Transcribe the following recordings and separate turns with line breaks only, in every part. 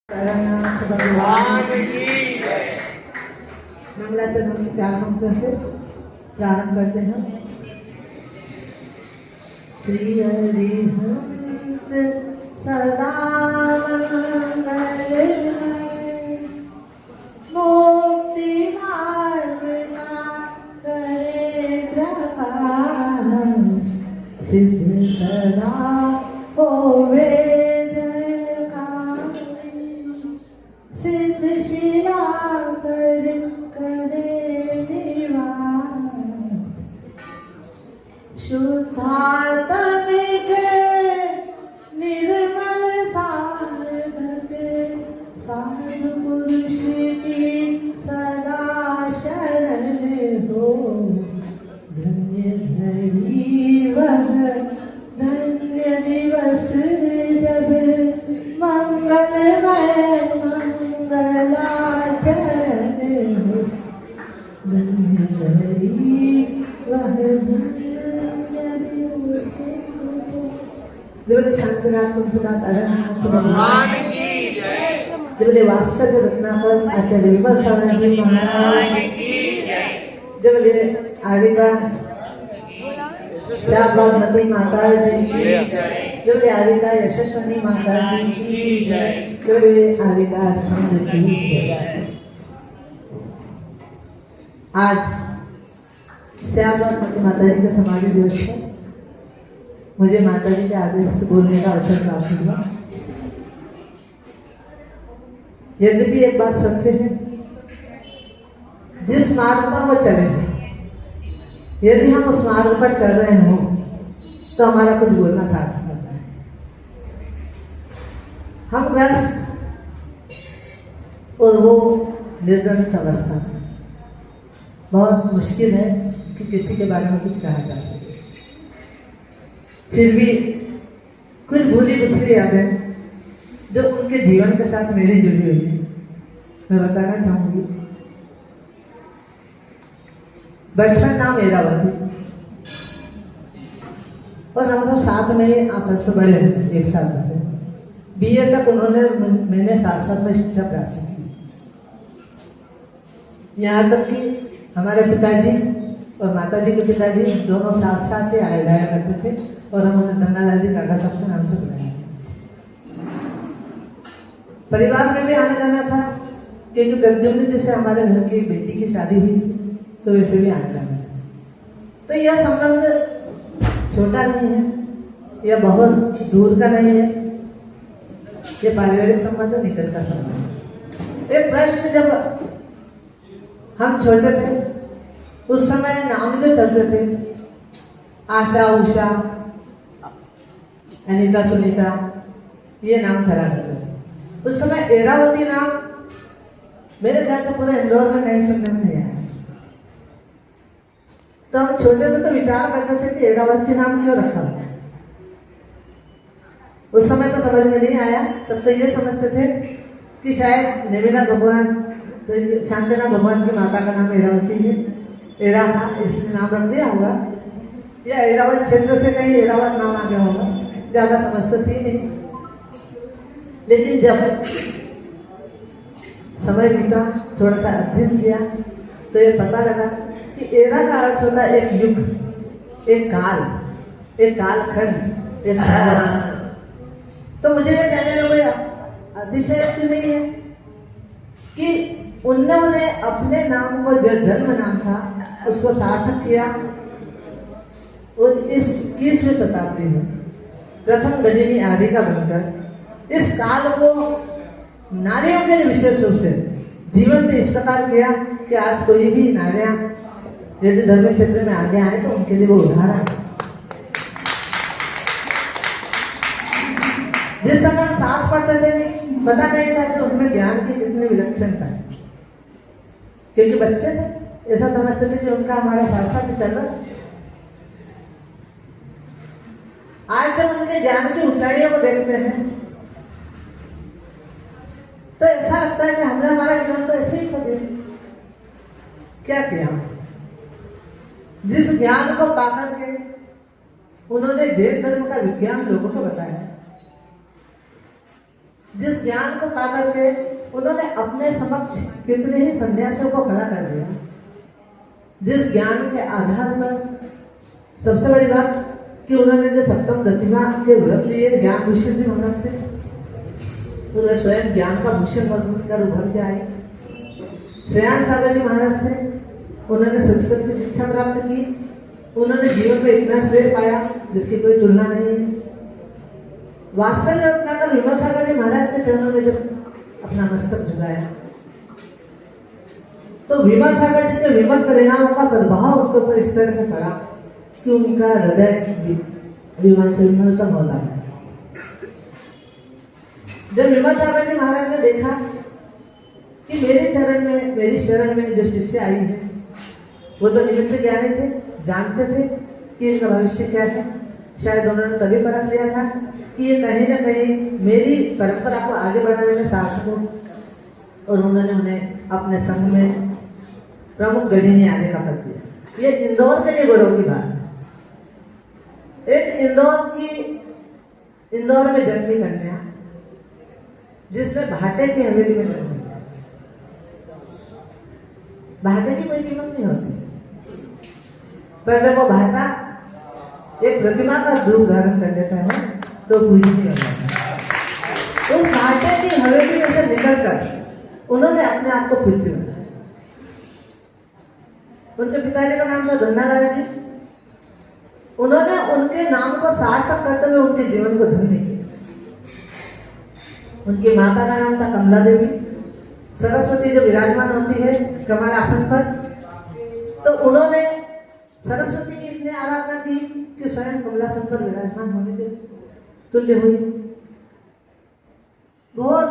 भगवान की मंगलाचरण की 4 मंत्रों से प्रारंभ करते हैं। श्री हरिहंत सदा मंगल मुक्ति मार्ग करे प्रकाश सिद्ध सदा होवे सिद्ध शिला कर करे निवास शुद्धात्मिक निर्मल साधक साधु पुरुष की सदा शरण हो। धन्य घड़ी वह धन्य दिवस जब मंगलमय मंगलाचरण हो। धन्य घड़ी वह धन्य दिवस जब शांतिनाथ कुंजनाथ अरहनाथ भगवान की जय। जब वात्सल्य रत्नाकर आचार्य विमल स्वामी जी महाराज की जय। जब आरिका बागमती माता जी की जय। जब आरिका यशस्वनी माता जी की जय। जब आरिका संत की जय। आज बागमती माता जी के समाधि दिवस पर मुझे माता जी के आदेश से बोलने का अवसर प्राप्त हुआ। यद्यपि एक बात सत्य है, जिस मार्ग पर वो चले हैं यदि हम उस मार्ग पर चल रहे हों तो हमारा कुछ बोलना सार्थक होता है। हम ग्रस्त और वो निर्धनक अवस्था में बहुत मुश्किल है कि किसी के बारे में कुछ कहा जा सके। फिर भी कुछ भूली भुसरी यादें जो उनके जीवन के साथ मेरी जुड़ी हुई है मैं बताना चाहूंगी। बचपन नाम एरावती और हम सब साथ में आपस में बड़े हुए एक साथ में। बीए तक उन्होंने मैंने साथ साथ में शिक्षा प्राप्त की। यहाँ तक कि हमारे पिताजी और माता जी के पिताजी दोनों साथ साथ ही आए जाया करते थे और हम उन्हें धन्नालाल जी काका साहब के नाम से बुलाया। परिवार में भी आने जाना था क्योंकि प्रद्युम्न जैसे हमारे घर की बेटी की शादी हुई थी तो वैसे भी आने जाना था। तो यह संबंध छोटा नहीं है, यह बहुत दूर का नहीं है, यह पारिवारिक संबंध निकट का संबंध है। एक प्रश्न जब हम छोटे थे उस समय नाम जो चलते थे आशा उषा अनीता सुनीता ये नाम चला करते थे। उस समय एरावती नाम मेरे ख्याल से पूरे इंदौर में नहीं सुनने में नहीं आया। तो हम छोटे थे तो विचार करते थे कि एरावती नाम क्यों रखा। उस समय तो समझ में नहीं आया। तब तो ये समझते थे कि शायद नेमिला भगवान शांतिनाथ भगवान की माता का नाम एरावती है, एरा था इसलिए नाम रख दिया होगा, या एरावत क्षेत्र से कहीं एरावत नाम आ गया होगा। ज्यादा समझ तो थी नहीं। लेकिन जब समय बीता थोड़ा सा अध्ययन किया तो ये पता लगा कि एरा का अर्थ होता है एक युग, एक काल, एक कालखंड, एक तो मुझे ये कहने में कोई अतिशयोक्ति नहीं है कि उन्होंने अपने नाम को जो जन्म नाम था उसको सार्थक किया। और इस 21वीं शताब्दी में प्रथम गणिनी आदिका बनकर इस काल को नारियों के लिए विशेष रूप से जीवन इस प्रकार किया कि आज कोई भी नारियां यदि धर्म क्षेत्र में आगे आए तो उनके लिए वो उदाहरण। जिस समय हम साथ पढ़ते थे पता नहीं था कि उनमें ज्ञान की कितनी विलक्षणता है, क्योंकि बच्चे थे ऐसा समझते थे कि उनका हमारा साथ साथ चल रहा। आज जब उनके ज्ञान की ऊंचाइयों को देखते हैं तो ऐसा लगता है कि हमने हमारा जीवन तो ऐसे ही खो दिया। क्या किया? जिस ज्ञान को पाकर के उन्होंने जैन धर्म का विज्ञान लोगों को बताया, जिस ज्ञान को पा करके उन्होंने अपने समक्ष कितने ही सन्यासियों को खड़ा कर दिया, जिस ज्ञान के आधार पर सबसे बड़ी बात कि उन्होंने जो सप्तम प्रतिमा के व्रत लिए ज्ञान भूषण भी महाराज से, उन्होंने स्वयं ज्ञान का भूषण बनकर उभर के आए। श्रेयांश सागर जी महाराज से उन्होंने संस्कृत की शिक्षा प्राप्त की, उन्होंने जीवन में इतना श्रेय पाया जिसकी कोई तुलना नहीं है। वात्सल्य अपनाकर विमल सागर जी महाराज के चरणों में जब अपना मस्तक झुकाया तो विमल सागर जी के विमल परिणामों का प्रभाव उनके ऊपर इस तरह से पड़ा कि उनका हृदय विमल से विमलतम हो गया। जब विमल सागर जी महाराज ने देखा कि मेरे चरण में, मेरी शरण में जो शिष्य आई है वो तो निमित्त ज्ञानी थे, जानते थे कि इनका भविष्य क्या है। शायद उन्होंने तभी परख लिया था कि ये कहीं ना कहीं मेरी परंपरा को आगे बढ़ाने में सार्थक हो, और उन्होंने उन्हें अपने संघ में प्रमुख गढ़ी आने का पद दिया। ये इंदौर के लिए गौरव की बात है। एक इंदौर में जन्मी कन्या जिसने भाटे की हवेली में जन्म लिया। भाटे की कोई कीमत नहीं होती, पर जब वो भाटा एक प्रतिमा का रूप धारण कर लेता है तो पूजनीय हो जाता है। उस भाटे की हवेली में से निकलकर उन्होंने अपने आप को पूज्य बनाया। उनके पिताजी का नाम था धन्नाराय जी। उन्होंने उनके नाम को सार्थक करते हुए उनके जीवन को धन्य किया। उनकी माता का नाम था कमला देवी। सरस्वती जो विराजमान होती है कमल आसन पर, तो उन्होंने सरस्वती की इतनी आराधना की कि स्वयं कमलासन पर विराजमान होने के तुल्य हुई। बहुत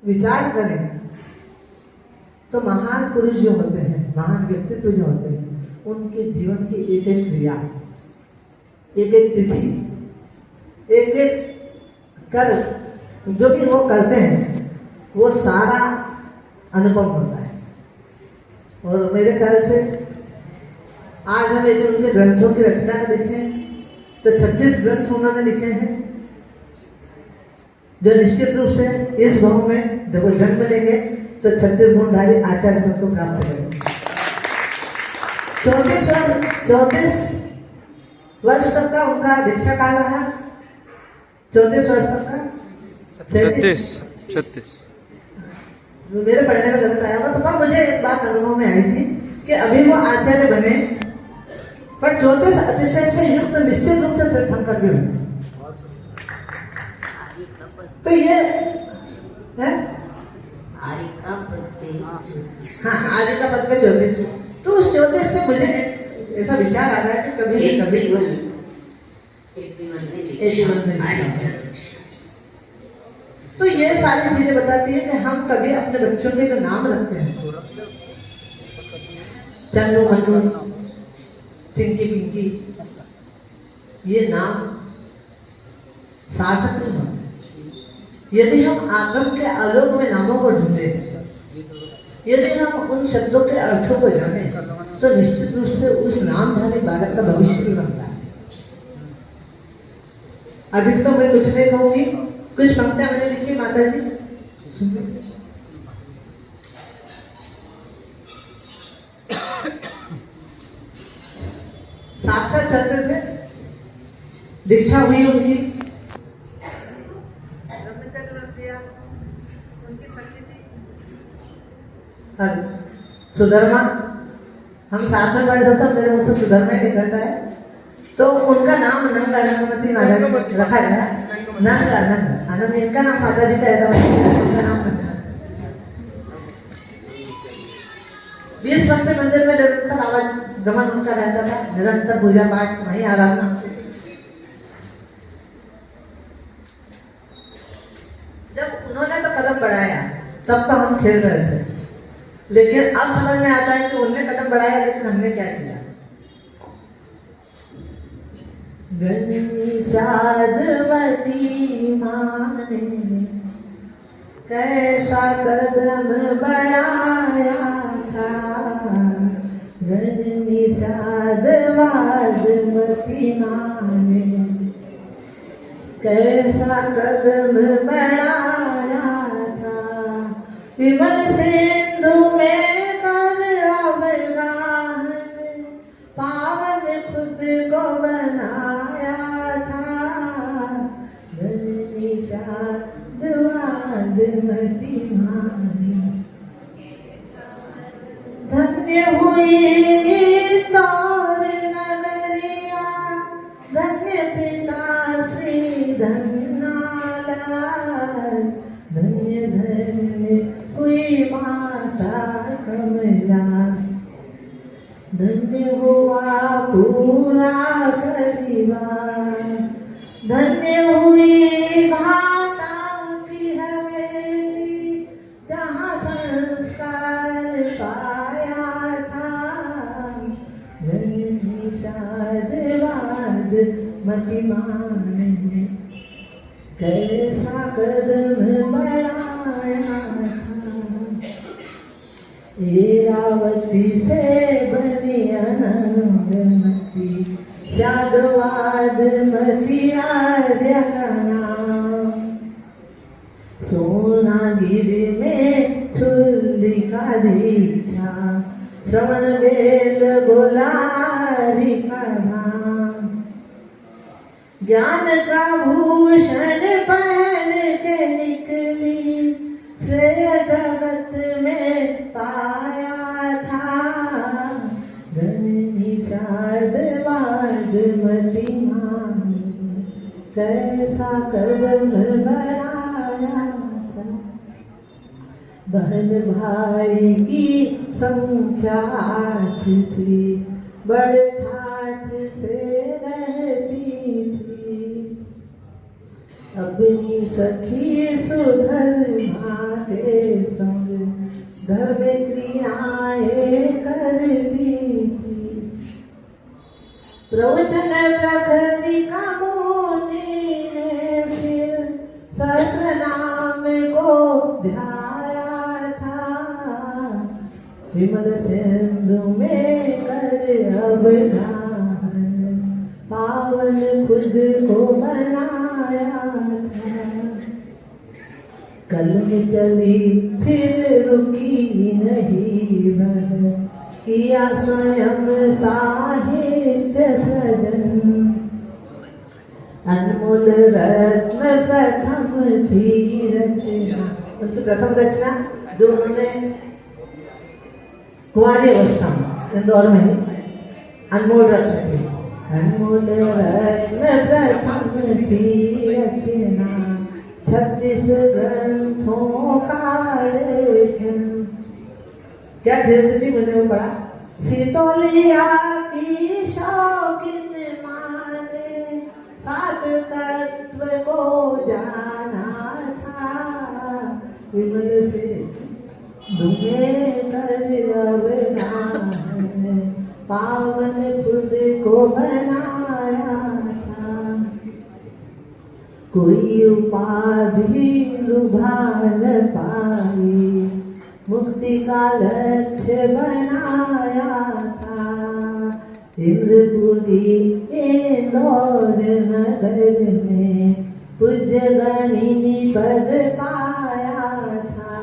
विचार करें तो महान पुरुष जो होते हैं, महान व्यक्तित्व जो होते हैं, उनके जीवन की एक एक क्रिया, एक एक तिथि, एक एक कर्म जो भी वो करते हैं वो सारा अनुपम होता है। और मेरे ख्याल से आज हम यदि उनके ग्रंथों की रचना को देखें तो 36 ग्रंथ उन्होंने लिखे हैं, जो निश्चित रूप से इस भाव में जब वो जन्म लेंगे तो 36 गुणधारी आचार्य पद को प्राप्त करेंगे। 34 वर्ष तक का उनका दीक्षा काल रहा। 34 वर्ष तक का 36 मेरे पढ़ने में गलत आया होगा, तो पर मुझे एक बात अनुभव में आई थी कि अभी वो आचार्य बने, पर 34 अतिशय से युक्त निश्चित रूप से तीर्थंकर भी बने। तो ये है आर्य का पद का 34। तो उस 34 से मुझे ऐसा विचार आ रहा है कि कभी 81 में तो ये सारी चीजें बताती है कि हम कभी अपने बच्चों के जो नाम रखते हैं, चन्नू मन्नू चिंकी पिंकी, ये नाम सार्थक नहीं होते। यदि हम आगम के आलोक में नामों को ढूंढे, यदि हम उन शब्दों के अर्थों को जाने, तो निश्चित रूप से उस नामधारी बालक का भविष्य भी बनता है। अधिकतम मैं कुछ नहीं कहूंगी, कुछ पंक्तियां मैंने लिखी माता जी सुनिए। साथ साथ चलते थे, दीक्षा हुई उनकी, ब्रह्मचर्य व्रत दिया, उनकी सखी थी सुधर्मा। हम साथ में पढ़े थे, मेरे मुझसे सुधर्मा ही निकलता है, तो उनका नाम नंगा रंगमती महाराज रखा गया। नंग आनंद, आनंद इनका नाम माता जी का है, उनका नाम 20 वर्ष मंदिर में निरंतर आवाज गमन उनका रहता था, निरंतर पूजा पाठ, वही आराधना। जब उन्होंने तो कदम बढ़ाया तब तो हम खेल रहे थे, लेकिन अब समझ में आता है कि उन्होंने कदम बढ़ाया लेकिन हमने क्या किया। गणनी साधवती माने कैसा कदम बढ़ाया था, गणनी साधवादमती माने कैसा कदम बढ़ाया था, विमल सिंधु में कर अवगा है, पावन खुद को बनाया था, निषाद वाद मति मारी, धन्य हुई तौर नगरिया, धन्य पिता श्री धन्नालाल, धन्य धन्य हुई माता कमला, धन्य हुआ पूरा परिवार, धन्य हुई भाटा की हवेली, जहाँ संस्कार पाया था, धन्य निषाद वाद मति माने, कैसा कदम बढ़ाया था, एरावती से बनी अनंगमती, शादवाद मति आर्य का नाम, सोनागिरी में छुल्लिका दीक्षा, श्रवण बेल गोलारी का धाम, ज्ञान का भूषण पहन के निकली, श्रेय जगत में पाया था, धन निषाद वाद मति मानी, कैसा कदम बढ़ाया था, बहन भाई की संख्या 8 थी, बड़े ठाठ से रहती थी, अपनी सखी सुधर्मा के संग धर्म क्रियाएं करती थी, प्रवचन प्रखरिका मुनि ने फिर सहस्र नाम को ध्याया था, विमल सिंधु में कर अवधान, पावन खुद को बनाया था, कलम चली फिर रुकी नहीं वह, किया स्वयं साहित्य सृजन, अनमोल रत्न प्रथम थी रचना, उनकी प्रथम रचना जो उन्होंने कुंवारी अवस्था में इंदौर में अनमोल रत्न थी, अनमोल रत्न प्रथम थी रचना, 36 ग्रंथों का लेखन, क्या धीरे मैंने वो पढ़ा, सीतोलिया की शौकीन माने, 7 तत्व को जाना था, विमल से दुमे कर अवगाहन, पावन खुद को बनाया था, कोई उपाधि लुभा न पाई, मुक्ति का लक्ष्य बनाया था, इंद्रपुरी इंदौर नगर में पूज्य गणिनी पद पाया था,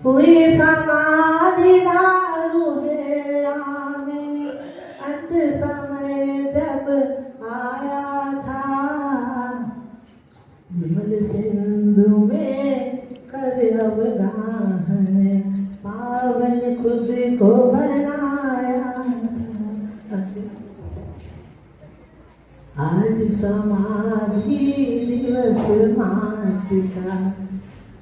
हुई समाधि दारू हेरा में, अंत समय जब आया था, विमल सिंधु में कर अवगाहन, पावन खुद को बनाया था, आज समाधि दिवस माटिका,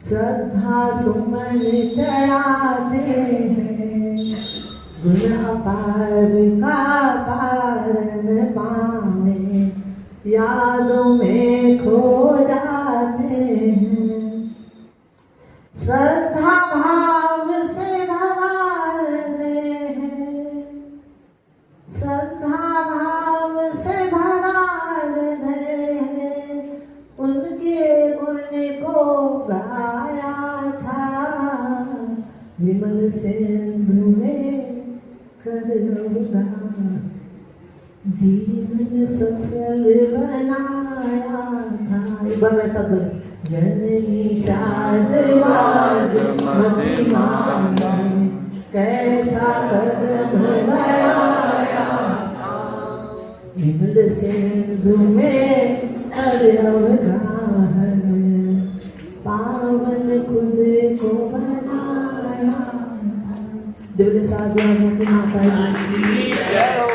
श्रद्धा सुमन चढ़ाते हैं, गुण अपार का पारण पाने, यादों में खो जाते हैं, श्रद्धा भाव से भरा हैं, श्रद्धा भाव से भरा हैं, उनके गुण को गाया था, विमल सिंधु में कर जीवन सफल बनाया था, बन ऐसा बोले जननी शारद मतिमानी कैसा कदम बढ़ाया विमल सिंधु में अवगाहन पावन खुद को बनाया। जब साधु माता